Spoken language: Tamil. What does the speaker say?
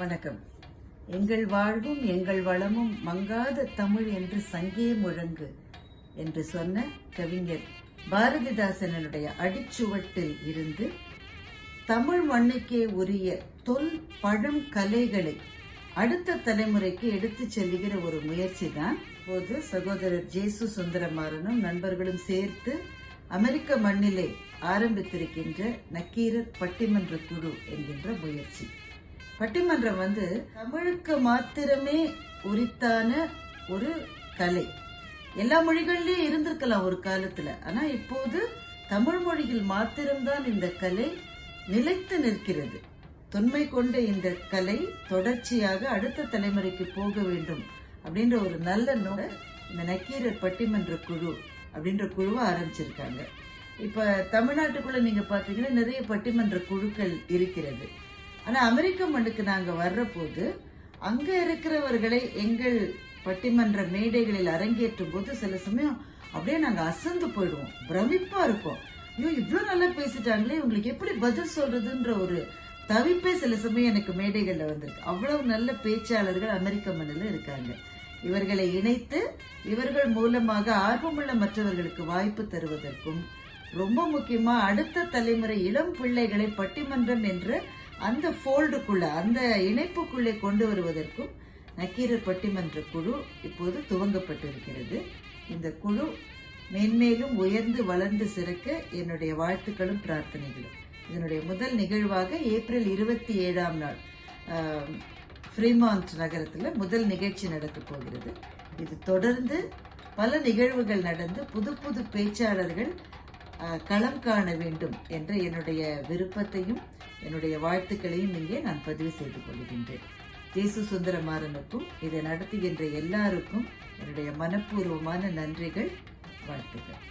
வணக்கம். எங்கள் வாழ்வும் எங்கள் வளமும் மங்காத தமிழ் என்று சங்கே முழங்கு என்று சொன்ன கவிஞர் பாரதிதாசனுடைய அடிச்சுவட்டில் இருந்து தமிழ் மண்ணுக்கே உரிய தொல் பழம் கலைகளை அடுத்த தலைமுறைக்கு எடுத்துச் செல்லுகிற ஒரு முயற்சி தான் இப்போது சகோதரர் ஜேசு சுந்தரமாறனும் நண்பர்களும் சேர்த்து அமெரிக்க மண்ணிலே ஆரம்பித்திருக்கின்ற நக்கீரர் பட்டிமன்ற குழு என்கின்ற முயற்சி. பட்டிமன்றம் தமிழுக்கு மாத்திரமே உரித்தான ஒரு கலை. எல்லா மொழிகள்லயும் இருந்திருக்கலாம் ஒரு காலத்துல. ஆனா இப்போது தமிழ் மொழியில் மாத்திரம்தான் இந்த கலை நிலைத்து நிற்கிறது. தொன்மை கொண்ட இந்த கலை தொடர்ச்சியாக அடுத்த தலைமுறைக்கு போக வேண்டும் அப்படின்ற ஒரு நல்ல நோக்க இந்த நக்கீரர் பட்டிமன்ற குழு அப்படின்ற குழுவை ஆரம்பிச்சிருக்காங்க. இப்ப தமிழ்நாட்டுக்குள்ள நீங்க பாத்தீங்கன்னா நிறைய பட்டிமன்ற குழுக்கள் இருக்கிறது. ஆனா அமெரிக்க மண்ணுக்கு நாங்க வர்ற போது அங்க இருக்கிறவர்களை எங்கள் பட்டிமன்ற மேடைகளில் அரங்கேற்றும் போது சில சமயம் அப்படியே நாங்க அசந்து போயிடுவோம், பிரமிப்பா இருப்போம். ஐயோ இவ்வளவு நல்லா பேசிட்டாங்களே, இவங்களுக்கு எப்படி பதில் சொல்றதுன்ற ஒரு தவிப்பே சில சமயம் எனக்கு மேடைகள்ல வந்திருக்கு. அவ்வளவு நல்ல பேச்சாளர்கள் அமெரிக்க மண்ணில் இருக்காங்க. இவர்களை இணைத்து இவர்கள் மூலமாக ஆர்வமுள்ள மற்றவர்களுக்கு வாய்ப்பு தருவதற்கும், ரொம்ப முக்கியமா அடுத்த தலைமுறை இளம் பிள்ளைகளை பட்டிமன்றம் என்ற அந்த ஃபோல்டுக்குள்ள அந்த இணைப்புக்குள்ளே கொண்டு வருவதற்கும் நக்கீரர் பட்டிமன்ற குழு இப்போது துவங்கப்பட்டிருக்கிறது. இந்த குழு மேன்மேலும் உயர்ந்து வளர்ந்து சிறக்க என்னுடைய வாழ்த்துக்களும் பிரார்த்தனைகளும். இதனுடைய முதல் நிகழ்வாக ஏப்ரல் 27ஆம் நாள் ஃப்ரீமான்ட் நகரத்தில் முதல் நிகழ்ச்சி நடக்க போகிறது. இது தொடர்ந்து பல நிகழ்வுகள் நடந்து புது புது பேச்சாளர்கள் களம் காண வேண்டும் என்ற என்னுடைய விருப்பத்தையும் என்னுடைய வாழ்த்துக்களையும் இங்கே நான் பதிவு செய்து கொள்கின்றேன். ஜேசு சுந்தரமாறனுக்கும் இதை நடத்துகின்ற எல்லாருக்கும் என்னுடைய மனப்பூர்வமான நன்றிகள், வாழ்த்துக்கள்.